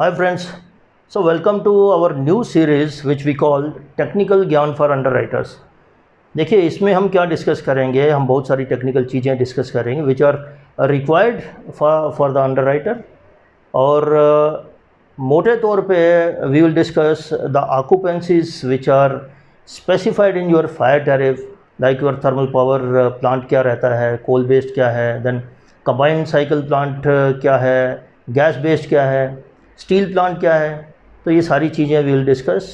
Hi friends, so welcome to our new series which we call Technical ज्ञान for Underwriters। देखिए इसमें हम क्या डिस्कस करेंगे, हम बहुत सारी टेक्निकल चीज़ें डिस्कस करेंगे which are required for the underwriter. और मोटे तौर पे we will discuss the occupancies which are specified in your fire tariff, like your thermal power plant क्या रहता है, कोल बेस्ड क्या है, देन कंबाइंड साइकिल प्लांट क्या है, गैस बेस्ड क्या है, स्टील प्लांट क्या है। तो ये सारी चीज़ें we will discuss.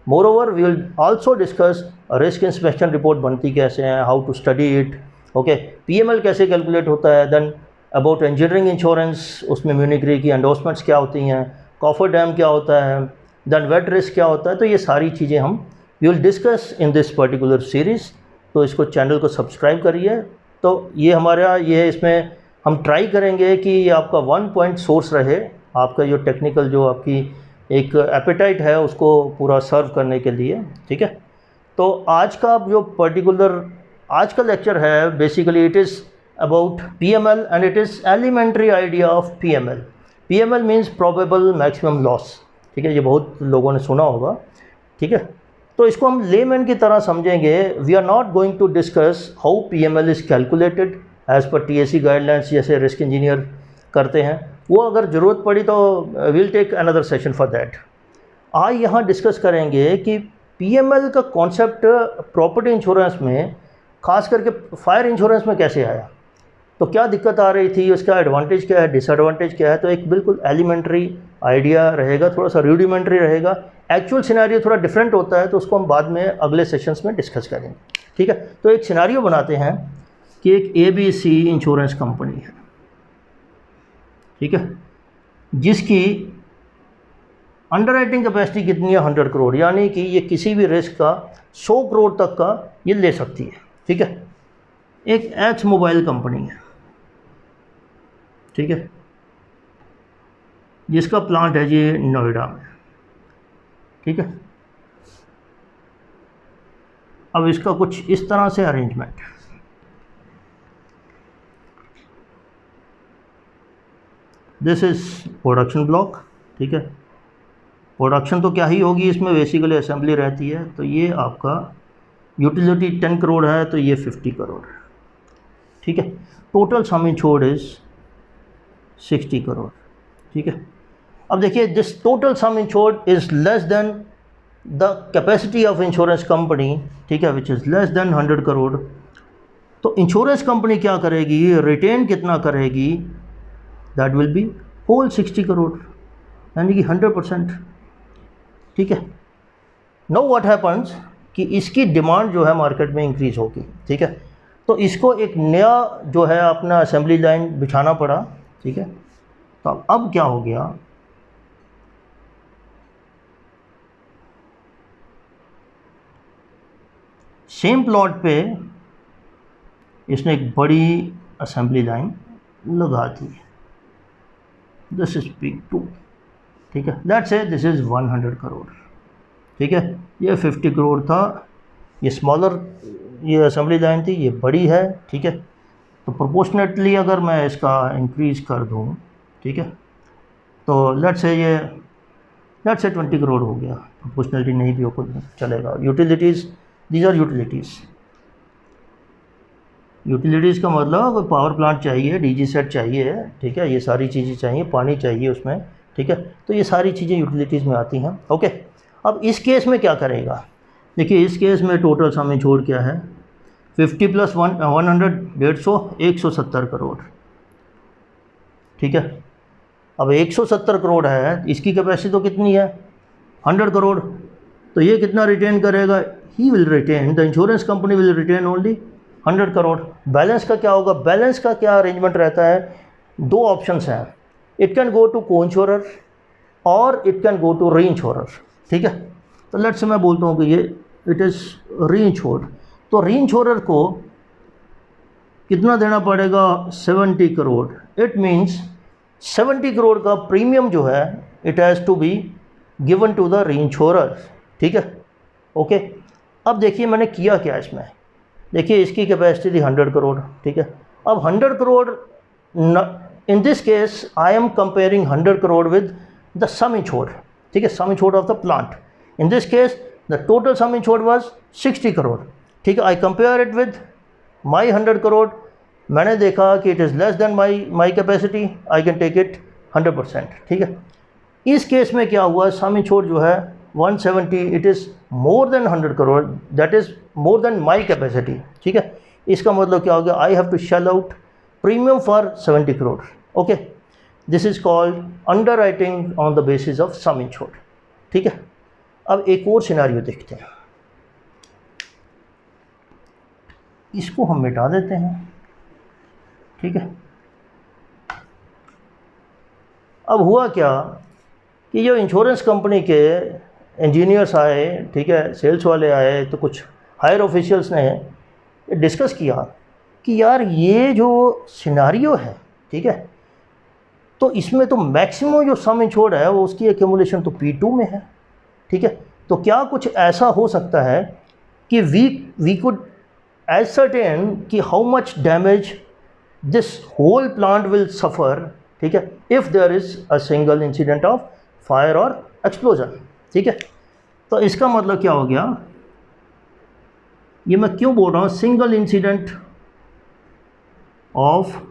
Moreover we will also discuss risk inspection report बनती कैसे है, how to study it, okay, PML कैसे कैलकुलेट होता है, देन अबाउट इंजीनियरिंग इंश्योरेंस, उसमें म्यूनिक री की एंडोर्समेंट्स क्या होती हैं, कॉफर डैम क्या होता है, देन वेट रिस्क क्या होता है। तो ये सारी चीज़ें हम we will discuss in this particular series. तो इसको चैनल को सब्सक्राइब करिए। तो ये हमारा ये इसमें हम ट्राई करेंगे कि ये आपका वन पॉइंट सोर्स रहे, आपका जो टेक्निकल जो आपकी एक एपेटाइट है उसको पूरा सर्व करने के लिए, ठीक है। तो आज का जो पर्टिकुलर आज का लेक्चर है basically it is about PML and it is elementary idea of PML. PML means probable maximum loss, ठीक है, ये बहुत लोगों ने सुना होगा, ठीक है। तो इसको हम लेमैन की तरह समझेंगे। We are not going to discuss how PML is calculated as per TAC guidelines, जैसे रिस्क इंजीनियर करते हैं, वो अगर ज़रूरत पड़ी तो will take another session for that. आज यहाँ डिस्कस करेंगे कि पीएमएल का कॉन्सेप्ट प्रॉपर्टी इंश्योरेंस में, ख़ास करके फायर इंश्योरेंस में कैसे आया, तो क्या दिक्कत आ रही थी, उसका एडवांटेज क्या है, डिसएडवांटेज क्या है। तो एक बिल्कुल एलिमेंट्री आइडिया रहेगा, थोड़ा सा रूडिमेंट्री रहेगा। एक्चुअल सिनेरियो थोड़ा डिफरेंट होता है, तो उसको हम बाद में अगले सेशंस में डिस्कस करेंगे, ठीक है। तो एक सिनेरियो बनाते हैं कि एक ABC इंश्योरेंस कंपनी है, ठीक है, जिसकी अंडरराइटिंग कैपेसिटी कितनी है, 100 करोड़, यानी कि ये किसी भी रिस्क का 100 करोड़ तक का ये ले सकती है, ठीक है। एक एच मोबाइल कंपनी है, ठीक है, जिसका प्लांट है जी नोएडा में, ठीक है। अब इसका कुछ इस तरह से अरेंजमेंट है। दिस इज़ प्रोडक्शन ब्लॉक, ठीक है। प्रोडक्शन तो क्या ही होगी, इसमें बेसिकली असेंबली रहती है। तो ये आपका यूटिलिटी 10 करोड़ है, तो ये 50 करोड़ है, ठीक है। Total sum insured is 60 crore, ठीक है। अब देखिए this total sum insured is less than the capacity of insurance company, ठीक है, which is less than 100 crore. तो इंश्योरेंस कंपनी क्या करेगी, रिटेन कितना करेगी, that will be whole 60 crore, यानी कि 100%, ठीक है। नो व्हाट हैपन्स कि इसकी डिमांड जो है मार्केट में इंक्रीज होगी, ठीक है। तो इसको एक नया जो है अपना असेंबली लाइन बिछाना पड़ा, ठीक है। तो अब क्या हो गया, सेम प्लॉट पे इसने एक बड़ी असेंबली लाइन लगा दी। दिस इज पीक 2, ठीक है। Let's say this is 100 crore, ठीक है। ये 50 करोड़ था, ये स्मॉलर ये असेंबली लाइन थी, ये बड़ी है, ठीक है। तो प्रोपोर्शनेटली अगर मैं इसका इंक्रीज़ कर दूँ, ठीक है, तो लेट्स से 20 करोड़ हो गया। प्रोपोर्शनलिटी नहीं भी हो चलेगा। यूटिलिटीज़, दीज आर यूटिलिटीज़ का मतलब पावर प्लांट चाहिए, डीजी सेट चाहिए, ठीक है, ये सारी चीज़ें चाहिए, पानी चाहिए उसमें, ठीक है। तो ये सारी चीज़ें यूटिलिटीज़ में आती हैं, ओके। अब इस केस में क्या करेगा, देखिए इस केस में टोटल सम इंश्योर्ड क्या है, 50 + 100 150 170 करोड़, ठीक है। अब 170 करोड़ है, इसकी कैपेसिटी तो कितनी है, 100 करोड़। तो ये कितना रिटेन करेगा, he will retain, the insurance company will retain only 100 crore. Balance का क्या होगा, बैलेंस का क्या अरेंजमेंट रहता है, दो ऑप्शंस हैं, it can go to coinsurer और it can go to reinsurer, ठीक है। तो लेट्स से मैं बोलता हूँ कि ये इट इज़ री इंश्योर्ड। तो री इंश्योरर को कितना देना पड़ेगा, 70 करोड़। इट मीन्स 70 करोड़ का प्रीमियम जो है it has to be given to the reinsurer, ठीक है, ओके। अब देखिए मैंने किया क्या इसमें, देखिए इसकी कैपेसिटी थी 100 करोड़, ठीक है। अब 100 crore in this case I am comparing 100 crore with the sum insured, ठीक है, sum insured of the plant. In this case the total sum insured was 60 crore. ठीक है, I compare it with my 100 crore. मैंने देखा कि it is less than my capacity, I can take it 100%. ठीक है, इस केस में क्या हुआ, सम इंश्योर्ड जो है 170, it is more than 100 crore, that is more than my capacity. ठीक है, इसका मतलब क्या हो गया, I have to shell out premium for 70 crore. Okay, this is called underwriting on the basis of sum insured. ठीक है, अब एक और सिनेरियो देखते हैं, इसको हम मिटा देते हैं. ठीक है, अब हुआ क्या कि जो इंश्योरेंस कंपनी के इंजीनियर्स आए, ठीक है, सेल्स वाले आए, तो कुछ हायर ऑफिशियल्स ने डिस्कस किया कि यार ये जो सिनारियो है, ठीक है, तो इसमें तो मैक्सिमम जो सम इंश्योर्ड है वो उसकी एक्यूमुलेशन तो P2 में है. ठीक है, तो क्या कुछ ऐसा हो सकता है कि वी कुड एसर्टेन कि how much damage this whole plant will suffer. ठीक है, if there is a single incident of fire और एक्सप्लोजन. ठीक है, तो इसका मतलब क्या हो गया, ये मैं क्यों बोल रहा हूँ single incident of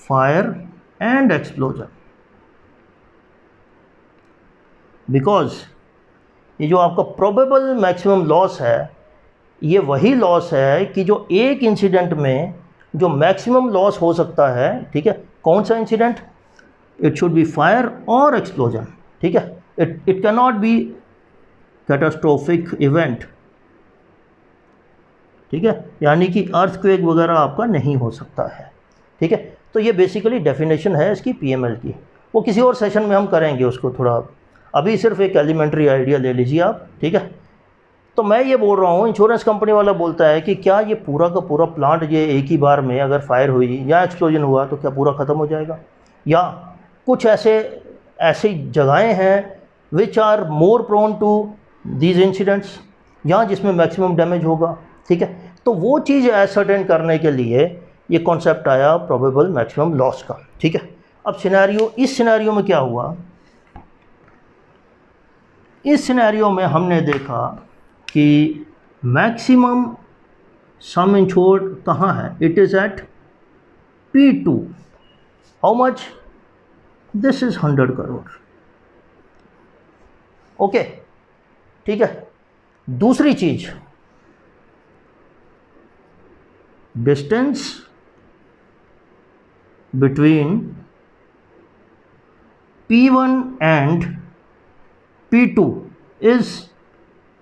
fire and explosion, because ये जो आपका प्रोबेबल मैक्सिमम लॉस है, ये वही लॉस है कि जो एक इंसिडेंट में जो मैक्सिमम लॉस हो सकता है. ठीक है, कौन सा incident, it should be fire और एक्सप्लोजन. ठीक है, it can not be catastrophic event. ठीक है, यानी कि अर्थक्वेक वगैरह आपका नहीं हो सकता है. ठीक है, तो ये बेसिकली डेफिनेशन है इसकी PML की. वो किसी और सेशन में हम करेंगे उसको थोड़ा, अभी सिर्फ एक एलिमेंट्री आइडिया ले लीजिए आप. ठीक है, तो मैं ये बोल रहा हूँ, इंश्योरेंस कंपनी वाला बोलता है कि क्या ये पूरा का पूरा प्लांट ये एक ही बार में अगर फायर हुई या एक्सप्लोजन हुआ तो क्या पूरा ख़त्म हो जाएगा, या कुछ ऐसी जगहें हैं which are more prone to these incidents, या जिसमें मैक्सिमम डैमेज होगा. ठीक है, तो वो चीज़ एसर्टेन करने के लिए ये कॉन्सेप्ट आया प्रोबेबल मैक्सिमम लॉस का. ठीक है, अब इस सिनेरियो में क्या हुआ, इस सिनेरियो में हमने देखा कि मैक्सिमम सम इंश्योर्ड कहाँ है, it is at P2. How much, this is 100 crore. Okay, ठीक है. दूसरी चीज, distance between P1 and P2 is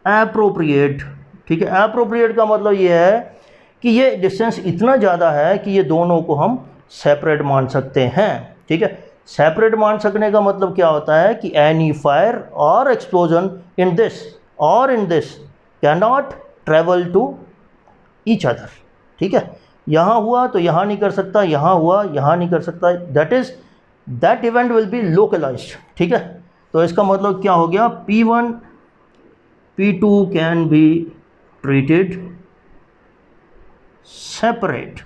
appropriate. ठीक है, एप्रोप्रिएट का मतलब ये है कि ये डिस्टेंस इतना ज़्यादा है कि ये दोनों को हम सेपरेट मान सकते हैं. ठीक है, सेपरेट मान सकने का मतलब क्या होता है कि एनी फायर और explosion in this can not travel to each other. ठीक है, यहाँ हुआ तो यहाँ नहीं कर सकता, यहाँ हुआ यहाँ नहीं कर सकता, that event will be localised. ठीक है, तो इसका मतलब क्या हो गया, P1 P2 can be treated separate.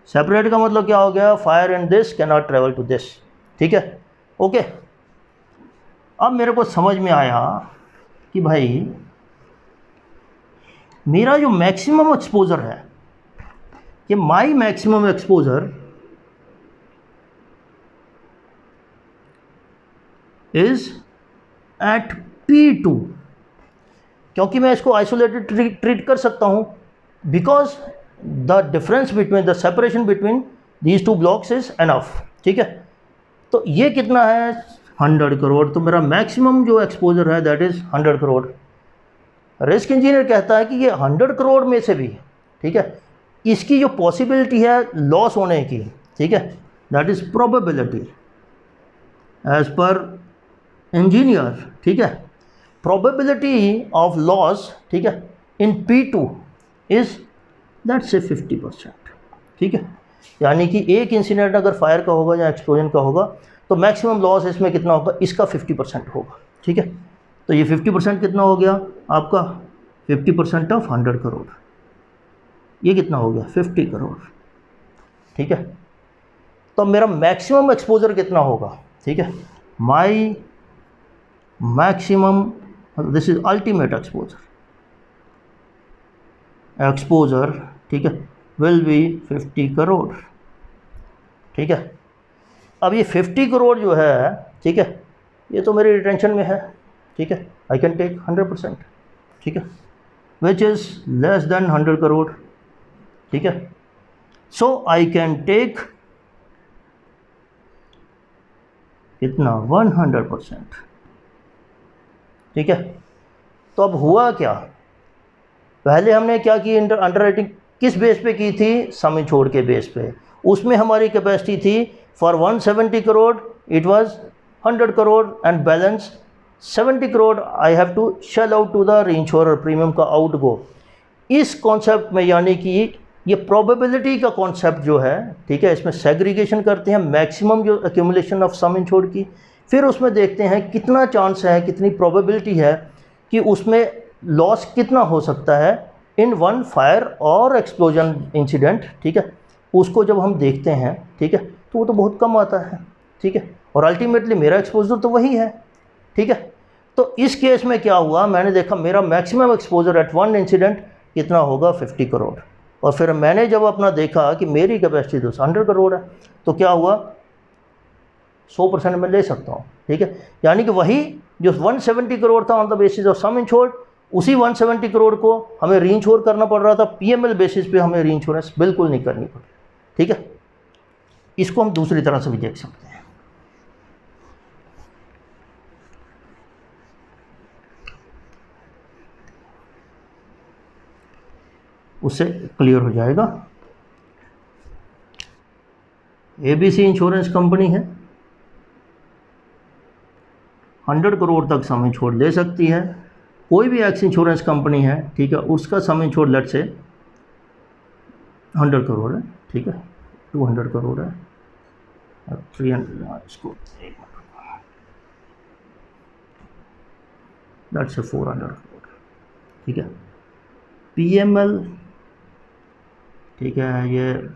Separate का मतलब क्या हो गया, fire in this can not travel to this. ठीक है, ओके. अब मेरे को समझ में आया कि भाई मेरा जो मैक्सिमम एक्सपोजर है, कि my maximum exposure is at P2, क्योंकि मैं इसको आइसोलेटेड ट्रीट कर सकता हूं, because the difference between the separation between these two blocks is enough. ठीक है, तो ये कितना है, 100 करोड़. तो मेरा मैक्सिमम जो एक्सपोजर है that is 100 crore. Risk engineer कहता है कि ये 100 करोड़ में से भी, ठीक है, इसकी जो पॉसिबिलिटी है लॉस होने की, ठीक है, that is probability as per engineer. ठीक है, प्रोबेबिलिटी ऑफ लॉस, ठीक है, इन P2 इज दैट से 50%. ठीक है, यानी कि एक इंसिडेंट अगर फायर का होगा या एक्सप्लोजन का होगा तो मैक्सिमम लॉस इसमें कितना होगा, इसका 50% होगा. ठीक है, तो ये 50% कितना हो गया आपका, 50% ऑफ 100 करोड़, ये कितना हो गया, 50 करोड़. ठीक है, तो मेरा मैक्सिमम एक्सपोजर कितना होगा, ठीक है, माई maximum, this is ultimate exposure, ठीक है, विल बी 50 करोड़, ठीक है। अब ये 50 करोड़ जो है, ठीक है, ये तो मेरी रिटेंशन में है, ठीक है, आई कैन टेक 100%, ठीक है, which is less than 100 crore, ठीक है। सो आई कैन टेक कितना, 100%, ठीक है। तो अब हुआ क्या, पहले हमने क्या की, अंडर राइटिंग किस बेस पे की थी, सम इंश्योर्ड के बेस पे। उसमें हमारी कैपेसिटी थी for 170 crore it was 100 crore and balance 70 crore I have to shell out to the reinsurer, premium का आउट गो। इस कॉन्सेप्ट में, यानी कि ये प्रोबेबिलिटी का कॉन्सेप्ट जो है, ठीक है, इसमें सेग्रीगेशन करते हैं मैक्सिमम जो एक्यूमुलेशन ऑफ सम इंश्योर्ड की, फिर उसमें देखते हैं कितना चांस है, कितनी प्रोबेबिलिटी है कि उसमें लॉस कितना हो सकता है इन वन फायर और एक्सप्लोजन इंसिडेंट, ठीक है। उसको जब हम देखते हैं, ठीक है, तो वो तो बहुत कम आता है, ठीक है, और अल्टीमेटली मेरा एक्सपोजर तो वही है, ठीक है। तो इस केस में क्या हुआ, मैंने देखा मेरा maximum exposure at one incident कितना होगा, 50 करोड़। और फिर मैंने जब अपना देखा कि मेरी कैपेसिटी तो 100 करोड़ है, तो क्या हुआ, 100% में ले सकता हूँ, ठीक है। यानी कि वही जो 170 करोड़ था on the basis of sum insured, उसी 170 करोड़ को हमें रीइंश्योर करना पड़ रहा था, पीएमएल बेसिस पे हमें रीइंश्योरेंस बिल्कुल नहीं करनी पड़ी, ठीक है। इसको हम दूसरी तरह से भी देख सकते हैं। उससे क्लियर हो जाएगा। एबीसी इंश्योरेंस कंपनी है, 100 करोड़ तक सम इंश्योर्ड ले सकती है। कोई भी एक्स इंश्योरेंस कंपनी है, ठीक है, उसका सम इंश्योर्ड लेट से 100 करोड़ है, ठीक है, 200 करोड़ है, 300, इसको लेट से 400 करोड़, ठीक है। पीएमएल, ठीक है, ये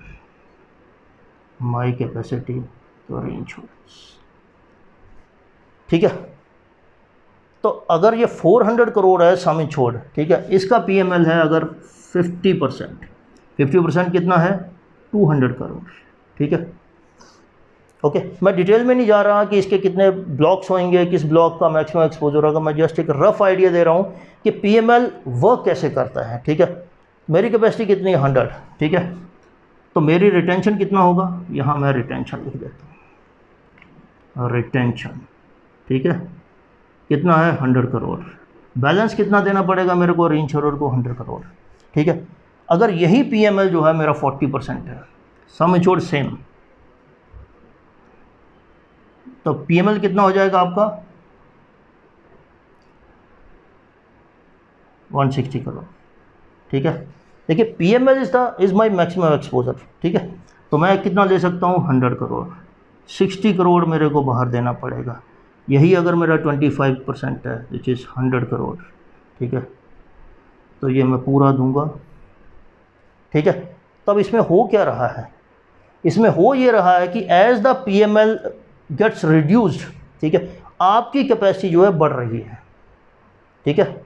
माई कैपेसिटी तो इंश्योरेंस, ठीक है। तो अगर ये 400 करोड़ है सम इंश्योर्ड, ठीक है, इसका पीएमएल है अगर 50%, 50% कितना है, 200 करोड़, ठीक है। ओके, मैं डिटेल में नहीं जा रहा कि इसके कितने ब्लॉक्स होंगे, किस ब्लॉक का मैक्सिमम एक्सपोजर होगा, मैं जस्ट एक रफ आइडिया दे रहा हूँ कि पीएमएल वर्क कैसे करता है, ठीक है। मेरी कैपेसिटी कितनी है, 100, ठीक है। तो मेरी रिटेंशन कितना होगा, यहाँ मैं रिटेंशन लिख देता हूँ, रिटेंशन, ठीक है, कितना है, 100 करोड़। बैलेंस कितना देना पड़ेगा मेरे को, रीइंश्योरर को 100 करोड़, ठीक है। अगर यही पीएमएल जो है मेरा 40% है, सम इंश्योर्ड सेम, तो पीएमएल कितना हो जाएगा आपका, 160 करोड़, ठीक है। देखिए PML is my maximum exposure, ठीक है। तो मैं कितना ले सकता हूँ, 100 करोड़, 60 करोड़ मेरे को बाहर देना पड़ेगा। यही अगर मेरा 25% है विच इज़ 100 करोड़, ठीक है, तो ये मैं पूरा दूंगा, ठीक है। तब इसमें हो क्या रहा है, इसमें हो ये रहा है कि as the PML gets reduced, ठीक है, आपकी कैपेसिटी जो है बढ़ रही है, ठीक है।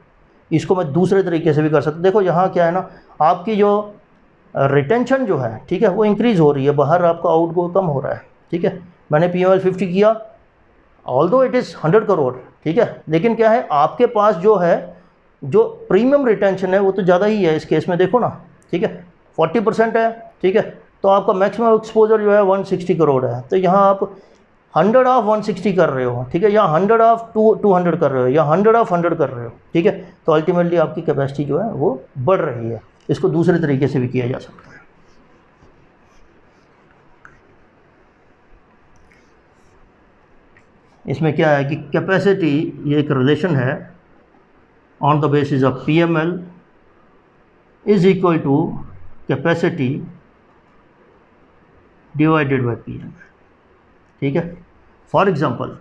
इसको मैं दूसरे तरीके से भी कर सकता, देखो यहाँ क्या है ना, आपकी जो रिटेंशन जो है, ठीक है, वो इंक्रीज़ हो रही है, बाहर आपका आउटगो कम हो रहा है, ठीक है। मैंने पीएमएल 50 किया, ऑल्दो इट इज़ 100 करोड़, ठीक है, लेकिन क्या है आपके पास जो है, जो प्रीमियम रिटेंशन है वो तो ज़्यादा ही है इस केस में, देखो ना, ठीक है, 40% है, ठीक है। तो आपका मैक्सिमम एक्सपोजर जो है 160 करोड़ है, तो यहाँ आप 100 ऑफ 160 कर रहे हो, ठीक है, या 100 ऑफ 200 कर रहे हो, या 100 ऑफ 100 कर रहे हो, ठीक है। तो अल्टीमेटली आपकी कैपेसिटी जो है वो बढ़ रही है। इसको दूसरे तरीके से भी किया जा सकता है। इसमें क्या है कि कैपेसिटी, ये एक रिलेशन है, on the basis of PML is equal to capacity divided by PML, ठीक है। फॉर एग्जांपल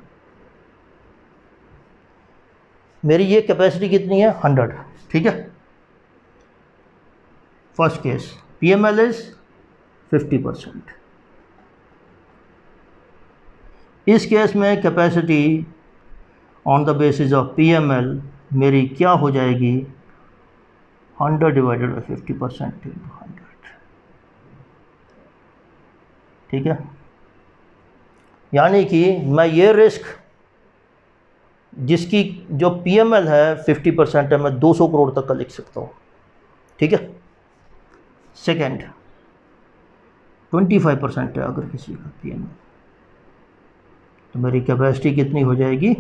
मेरी ये कैपेसिटी कितनी है, 100, ठीक है। फर्स्ट केस पीएमएल इज 50%, इस केस में capacity on the basis of PML मेरी क्या हो जाएगी, 100 डिवाइडेड बाई 50% इंटू 100, ठीक है। यानी कि मैं ये रिस्क जिसकी जो PML है 50% है, मैं 200 करोड़ तक का लिख सकता हूँ, ठीक है। सेकेंड 25% है अगर किसी का PML, तो मेरी कैपेसिटी कितनी हो जाएगी,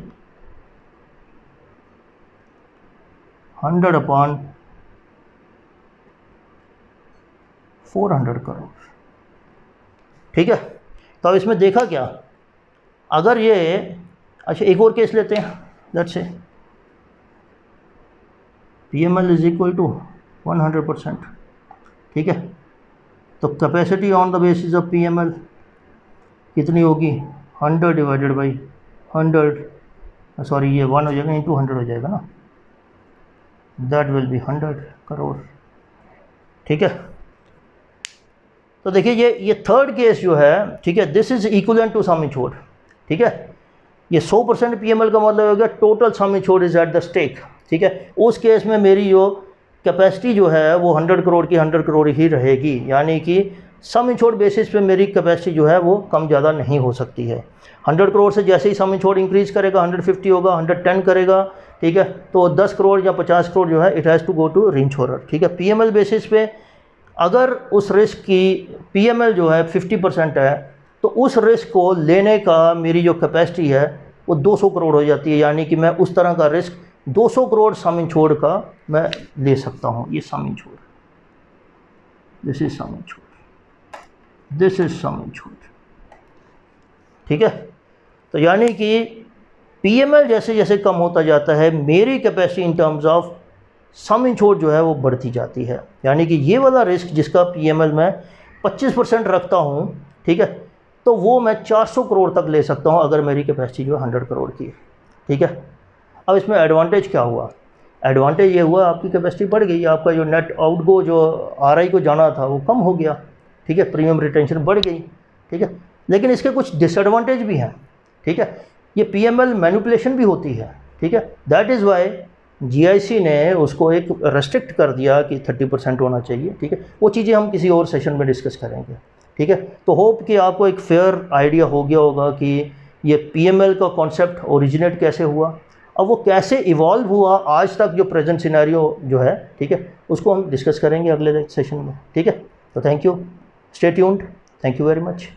100 अपॉन 400 करोड़, ठीक है। तो अब इसमें देखा क्या, अगर ये, अच्छा एक और केस लेते हैं, let's say PML is equal to 100%, ठीक है। तो capacity on the basis of PML कितनी होगी, 100 डिवाइडेड बाई 100, सॉरी ये 1 हो जाएगा, इंटू 100 हो जाएगा ना, दैट विल बी 100 करोड़, ठीक है। तो देखिए ये थर्ड केस जो है, ठीक है, this is equivalent to sum insured, ठीक है। ये 100% PML का मतलब हो गया total sum insured is at the stake, ठीक है। उस केस में मेरी जो कैपेसिटी जो है वो 100 करोड़ की 100 करोड़ ही रहेगी, यानी कि सम इंश्योर्ड बेसिस पे मेरी कैपेसिटी जो है वो कम ज़्यादा नहीं हो सकती है। 100 करोड़ से जैसे ही सम इंश्योर्ड इंक्रीज़ करेगा, 150 होगा, 110 करेगा, ठीक है, तो 10 करोड़ या 50 करोड़ जो है it has to go to reinsurer, ठीक है। PML बेसिस पे अगर उस रिस्क की PML जो है 50% है, तो उस रिस्क को लेने का मेरी जो कैपेसिटी है वो 200 करोड़ हो जाती है, यानी कि मैं उस तरह का रिस्क 200 करोड़ सम इंश्योर्ड का मैं ले सकता हूँ। ये सम insured, this is some insured, this is some insured, ठीक है। तो यानी कि PML जैसे जैसे कम होता जाता है, मेरी capacity in terms of sum insured जो है वो बढ़ती जाती है, यानी कि ये वाला रिस्क जिसका PML मैं 25% रखता हूँ, ठीक है, तो वो मैं 400 करोड़ तक ले सकता हूँ अगर मेरी कैपेसिटी जो है 100 करोड़ की, ठीक है। अब इसमें एडवांटेज क्या हुआ, एडवांटेज ये हुआ आपकी कैपेसिटी बढ़ गई, आपका जो नेट आउटगो जो RI को जाना था वो कम हो गया, ठीक है, प्रीमियम रिटेंशन बढ़ गई, ठीक है। लेकिन इसके कुछ डिसएडवांटेज भी हैं, ठीक है। ये PML मैनिपुलेशन भी होती है, ठीक है। दैट इज़ वाई GIC ने उसको एक रेस्ट्रिक्ट कर दिया कि 30% होना चाहिए, ठीक है। वो चीज़ें हम किसी और सेशन में डिस्कस करेंगे, ठीक है। तो होप कि आपको एक फेयर आइडिया हो गया होगा कि ये PML का कॉन्सेप्ट ओरिजिनेट कैसे हुआ, अब वो कैसे इवॉल्व हुआ आज तक जो प्रेजेंट सिनेरियो जो है, ठीक है, उसको हम डिस्कस करेंगे अगले सेशन में, ठीक है। तो thank you, stay tuned, thank you very much.